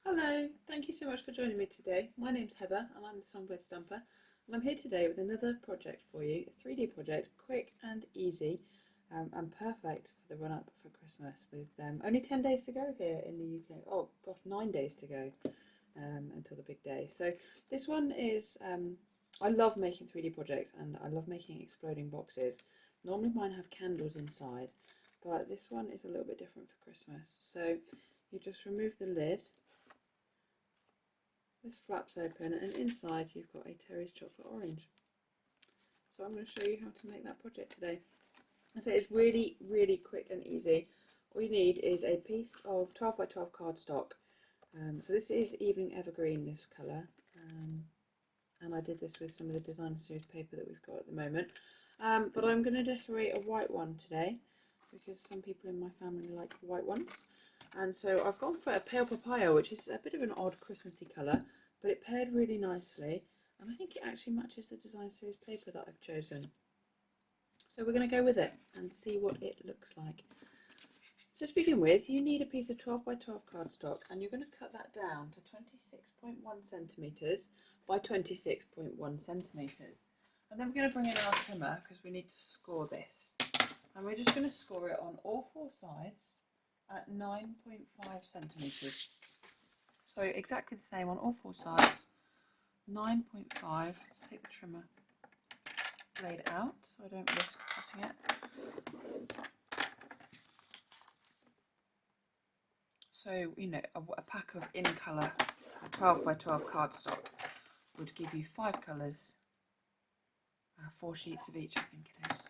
Hello, thank you so much for joining me today. My name's Heather and I'm the Songbird Stamper, and I'm here today with another project for you, a 3D project, quick and easy, and perfect for the run up for Christmas with only 10 days to go here in the UK. Oh gosh, 9 days to go until the big day. So this one is, I love making 3D projects and I love making exploding boxes. Normally mine have candles inside, but this one is a little bit different for Christmas. So you just remove the lid. This flaps open and inside you've got a Terry's chocolate orange. So I'm going to show you how to make that project today. I say it's really, really quick and easy. All you need is a piece of 12 by 12 cardstock. So this is Evening Evergreen, this colour. And I did this with some of the designer series paper that we've got at the moment. But I'm going to decorate a white one today because some people in my family like white ones. And so I've gone for a pale papaya, which is a bit of an odd Christmassy colour, but it paired really nicely. And I think it actually matches the design series paper that I've chosen. So we're going to go with it and see what it looks like. So to begin with, you need a piece of 12 by 12 cardstock, and you're going to cut that down to 26.1 centimetres by 26.1 centimetres. And then we're going to bring in our trimmer because we need to score this. And we're just going to score it on all four sides at 9.5 centimetres. So exactly the same on all four sides, 9.5. Let's take the trimmer blade out so I don't risk cutting it. So, you know, a pack of in colour 12 by 12 cardstock would give you 5 colours, 4 sheets of each, I think it is.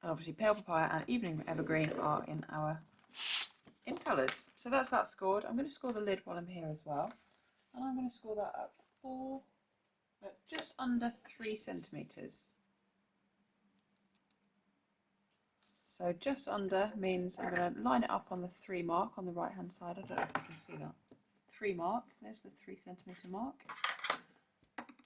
And obviously pale papaya and evening evergreen are in our in colours. So that's that scored. I'm going to score the lid while I'm here as well. And I'm going to score that at just under 3 centimetres. So just under means I'm going to line it up on the 3 mark on the right hand side. I don't know if you can see that. 3 mark, there's the 3 centimetre mark.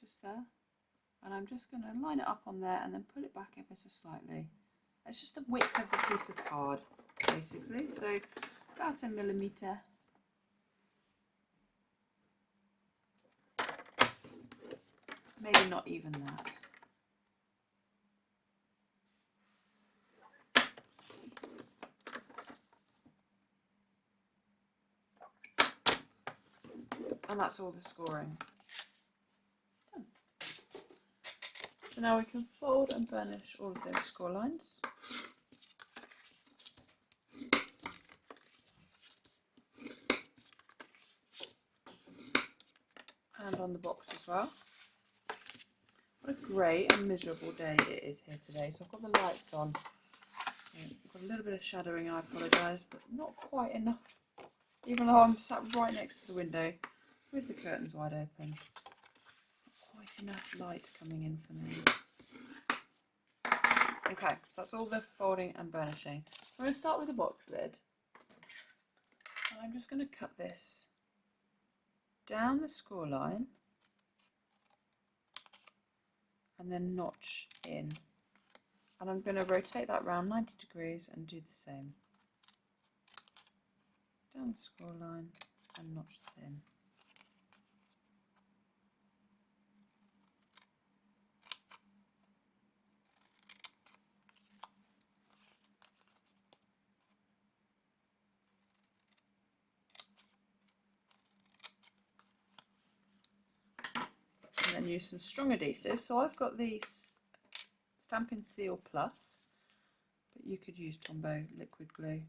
Just there. And I'm just going to line it up on there and then pull it back ever so slightly. It's just the width of the piece of card, basically. So about a millimetre. Maybe not even that. And that's all the scoring. Done. So now we can fold and burnish all of those score lines. And on the box as well. What a grey and miserable day it is here today. So I've got the lights on. I've got a little bit of shadowing, I apologise, but not quite enough. Even though I'm sat right next to the window with the curtains wide open. Not quite enough light coming in for me. Okay, so that's all the folding and burnishing. I'm going to start with the box lid. And I'm just going to cut this down the score line and then notch in. And I'm going to rotate that round 90 degrees and do the same. Down the score line and notch that in. And then use some strong adhesive. So I've got the Stampin' Seal Plus, but you could use Tombow liquid glue.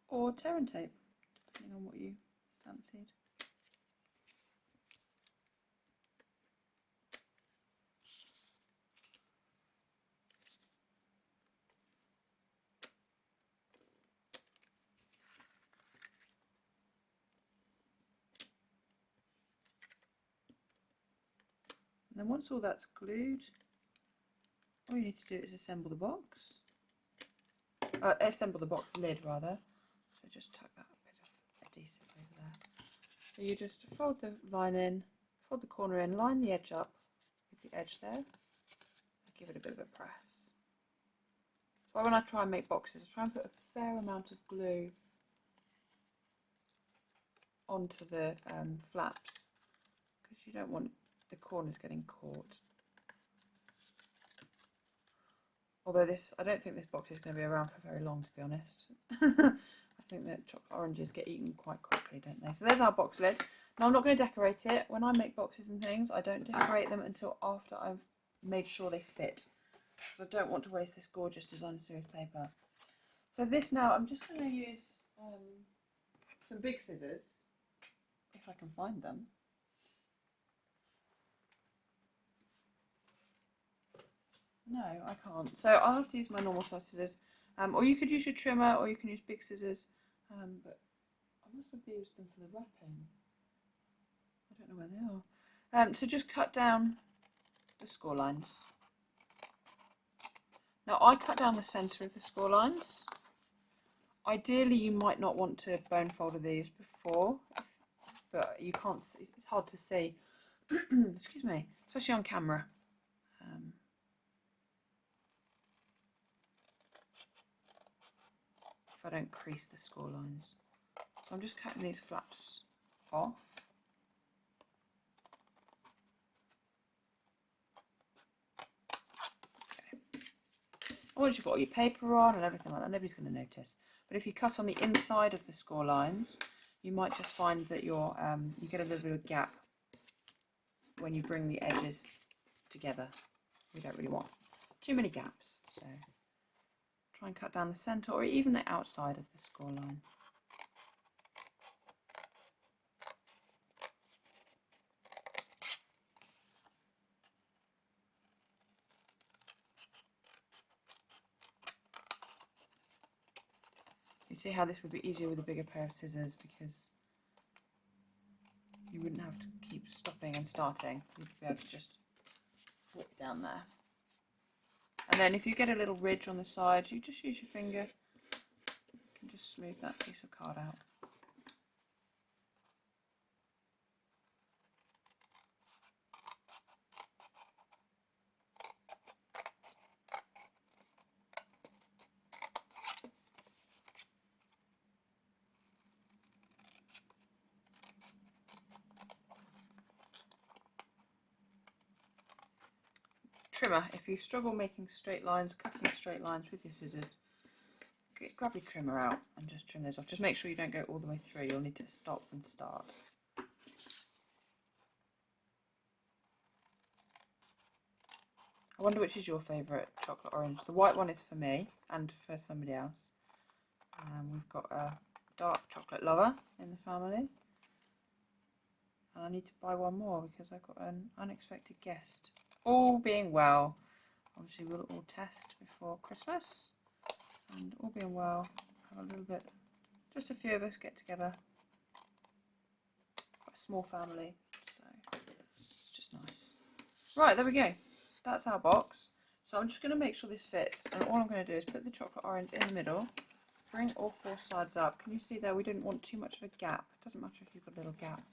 Or tear and tape, depending on what you fancied. And then once all that's glued, all you need to do is assemble the box. Assemble the box lid rather. So just tuck that bit of adhesive over there. So you just fold the line in, fold the corner in, line the edge up with the edge there. Give it a bit of a press. So when I try and make boxes, I try and put a fair amount of glue onto the flaps, because you don't want the corners getting caught. Although I don't think this box is going to be around for very long, to be honest. I think that chocolate oranges get eaten quite quickly, don't they? So there's our box lid. Now I'm not going to decorate it. When I make boxes and things, I don't decorate them until after I've made sure they fit, because I don't want to waste this gorgeous designer series paper. So this now, I'm just going to use some big scissors, if I can find them. No, I can't. So I'll have to use my normal size scissors, or you could use your trimmer, or you can use big scissors. But I must have used them for the wrapping. I don't know where they are. So just cut down the score lines. Now I cut down the centre of the score lines. Ideally, you might not want to bone folder these before, but you can't. It's hard to see. Excuse me, especially on camera. If I don't crease the score lines. So I'm just cutting these flaps off. Okay. Once you've got all your paper on and everything like that, nobody's going to notice. But if you cut on the inside of the score lines, you might just find that you get a little bit of gap when you bring the edges together. We don't really want too many gaps, so try and cut down the centre or even the outside of the score line. You see how this would be easier with a bigger pair of scissors, because you wouldn't have to keep stopping and starting. You'd be able to just whip down there. And then if you get a little ridge on the side, you just use your finger. You can just smooth that piece of card out. Trimmer, if you struggle making straight lines, cutting straight lines with your scissors, grab your trimmer out and just trim those off. Just make sure you don't go all the way through. You'll need to stop and start. I wonder which is your favourite chocolate orange. The white one is for me and for somebody else. We've got a dark chocolate lover in the family. And I need to buy one more because I've got an unexpected guest. All being well, obviously we'll all test before Christmas, and all being well, have a little bit, just a few of us get together. Quite a small family, so it's just nice. Right, there we go. That's our box. So I'm just going to make sure this fits, and all I'm going to do is put the chocolate orange in the middle, bring all four sides up. Can you see there? We didn't want too much of a gap. It doesn't matter if you've got a little gap.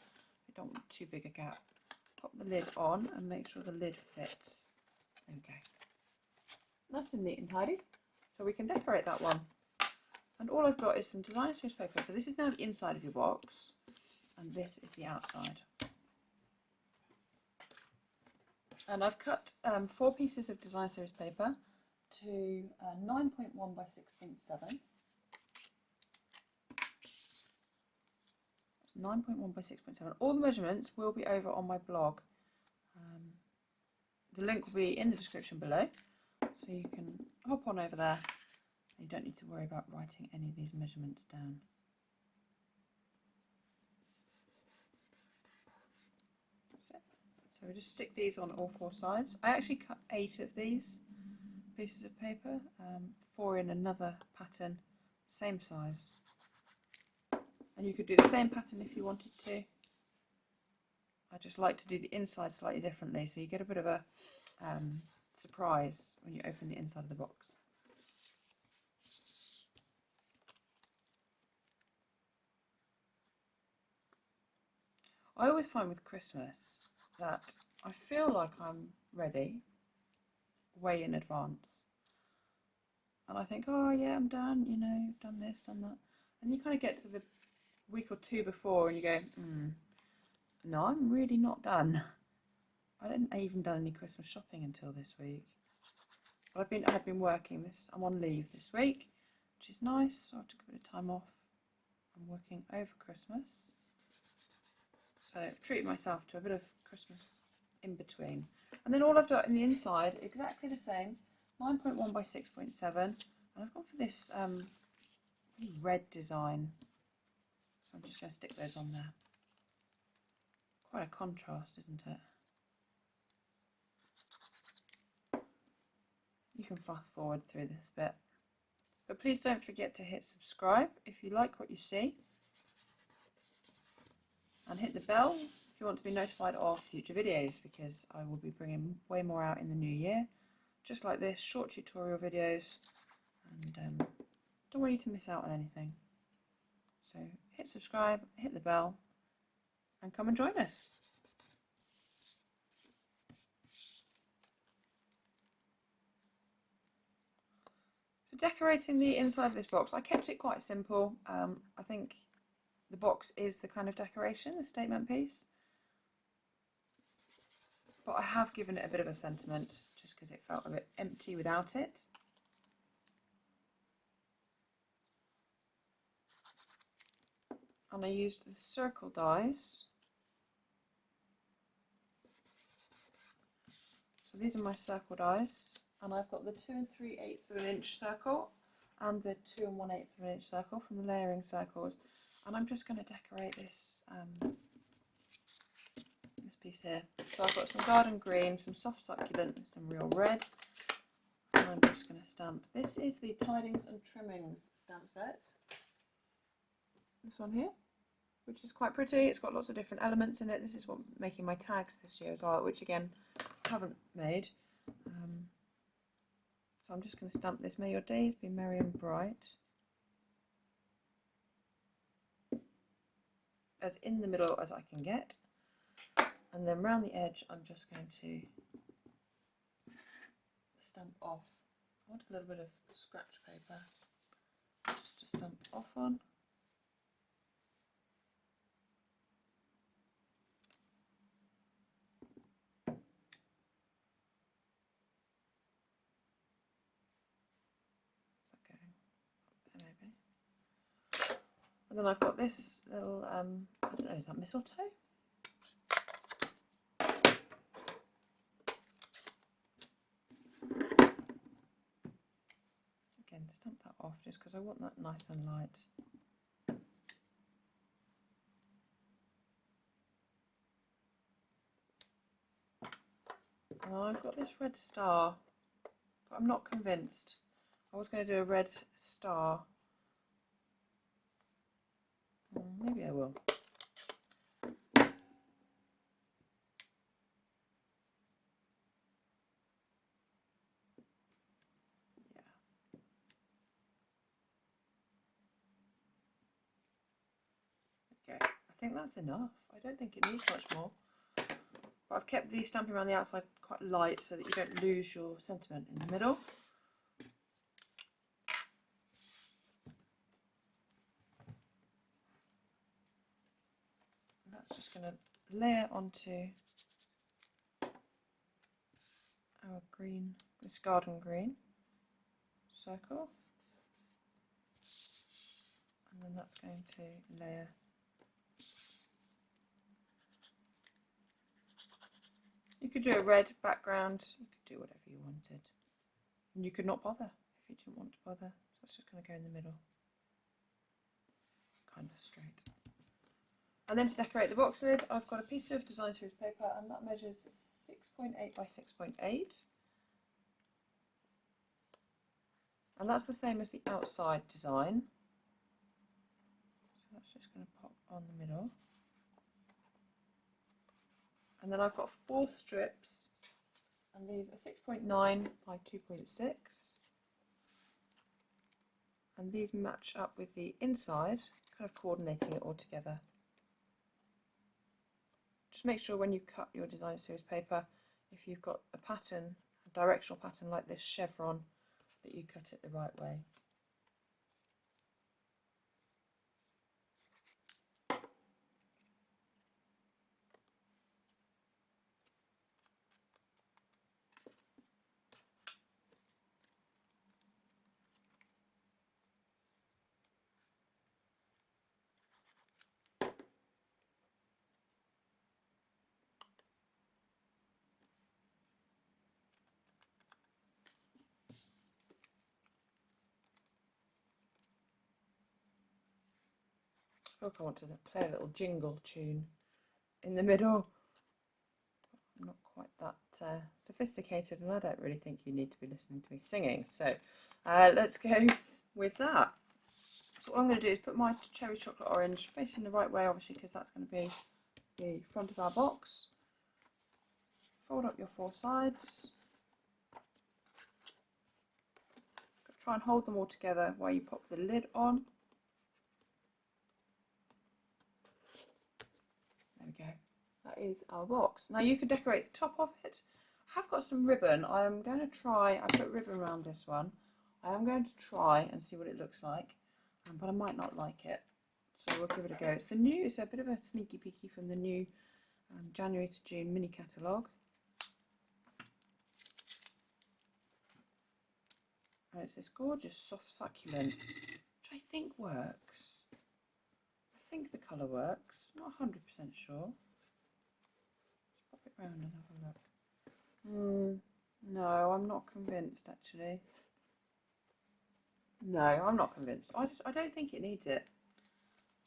We don't want too big a gap. Pop the lid on and make sure the lid fits. There we go. Nice and neat and tidy. So we can decorate that one. And all I've got is some designer series paper. So this is now the inside of your box, and this is the outside. And I've cut 4 pieces of designer series paper to 9.1 by 6.7. 9.1 by 6.7. All the measurements will be over on my blog. The link will be in the description below, so you can hop on over there. You don't need to worry about writing any of these measurements down. That's it. So we just stick these on all 4 sides. I actually cut 8 of these pieces of paper, 4 in another pattern, same size. And you could do the same pattern if you wanted to. I just like to do the inside slightly differently, so you get a bit of a surprise when you open the inside of the box. I always find with Christmas that I feel like I'm ready, way in advance. And I think, oh yeah, I'm done, you know, done this, done that. And you kind of get to the week or two before and you go, no, I'm really not done. I didn't even done any Christmas shopping until this week. But I have been working this. I'm on leave this week, which is nice. So I took a bit of time off. I'm working over Christmas, so I've treated myself to a bit of Christmas in between. And then all I've done in the inside, exactly the same, 9.1 by 6.7, and I've gone for this red design. So I'm just going to stick those on there. Quite a contrast, isn't it? You can fast forward through this bit. But please don't forget to hit subscribe if you like what you see. And hit the bell if you want to be notified of future videos, because I will be bringing way more out in the new year. Just like this, short tutorial videos. And don't want you to miss out on anything. So hit subscribe, hit the bell, and come and join us. So decorating the inside of this box, I kept it quite simple. I think the box is the kind of decoration, the statement piece. But I have given it a bit of a sentiment just because it felt a bit empty without it. And I used the circle dies. So these are my circle dies, and I've got the 2 3/8 of an inch circle and the 2 1/8 of an inch circle from the layering circles, and I'm just going to decorate this this piece here. So I've got some garden green, some soft succulent, and some real red, and I'm just going to stamp. This is the Tidings and Trimmings stamp set. This one here, which is quite pretty. It's got lots of different elements in it. This is what I'm making my tags this year as well, which again I haven't made. So I'm just going to stamp this. May your days be merry and bright. As in the middle as I can get. And then round the edge I'm just going to stamp off. I want a little bit of scratch paper just to stamp off on. And then I've got this little, I don't know, is that mistletoe? Again, stamp that off just because I want that nice and light. Oh, I've got this red star, but I'm not convinced. I was going to do a red star. Maybe I will. Yeah. Okay, I think that's enough. I don't think it needs much more. But I've kept the stamping around the outside quite light so that you don't lose your sentiment in the middle. And that's just going to layer onto our green, this garden green circle. And then that's going to layer You could do a red background, you could do whatever you wanted. And you could not bother if you didn't want to bother. So it's just going to go in the middle. Kind of straight. And then to decorate the box lid, I've got a piece of design series paper, and that measures 6.8 by 6.8. And that's the same as the outside design. So that's just going to pop on the middle. And then I've got 4 strips, and these are 6.9 by 2.6. And these match up with the inside, kind of coordinating it all together. Just make sure when you cut your design series paper, if you've got a pattern, directional pattern like this chevron, that you cut it the right way. I want to play a little jingle tune in the middle. I'm not quite that sophisticated, and I don't really think you need to be listening to me singing. So let's go with that. So what I'm going to do is put my cherry chocolate orange facing the right way, obviously, because that's going to be the front of our box. Fold up your 4 sides. Try and hold them all together while you pop the lid on. There we go. That is our box. Now you can decorate the top of it. I have got some ribbon. I am going to try, I put ribbon around this one. I am going to try and see what it looks like, but I might not like it. So we'll give it a go. It's the new, it's a bit of a sneaky peeky from the new January to June mini catalogue. And it's this gorgeous soft succulent, which I think works. I think the colour works. Not 100% sure. Let's pop it round and have a look. No, I'm not convinced actually. No, I'm not convinced. I don't think it needs it.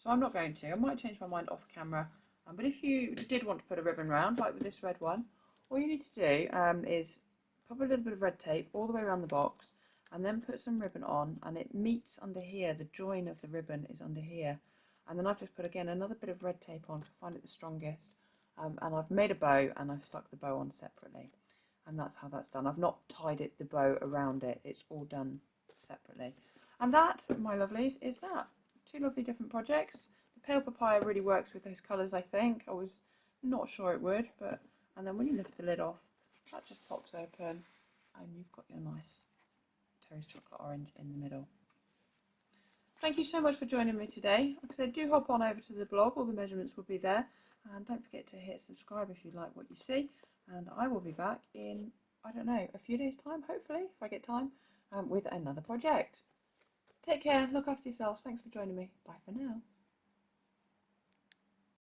So I'm not going to. I might change my mind off camera. But if you did want to put a ribbon round, like with this red one, all you need to do is pop a little bit of red tape all the way around the box, and then put some ribbon on, and it meets under here. The join of the ribbon is under here. And then I've just put again another bit of red tape on to find it the strongest. And I've made a bow, and I've stuck the bow on separately. And that's how that's done. I've not tied it, the bow around it. It's all done separately. And that, my lovelies, is that. 2 lovely different projects. The pale papaya really works with those colours, I think. I was not sure it would, but and then when you lift the lid off, that just pops open, and you've got your nice Terry's chocolate orange in the middle. Thank you so much for joining me today. Like I said, do hop on over to the blog. All the measurements will be there. And don't forget to hit subscribe if you like what you see. And I will be back in, I don't know, a few days' time, hopefully, if I get time, with another project. Take care. Look after yourselves. Thanks for joining me. Bye for now.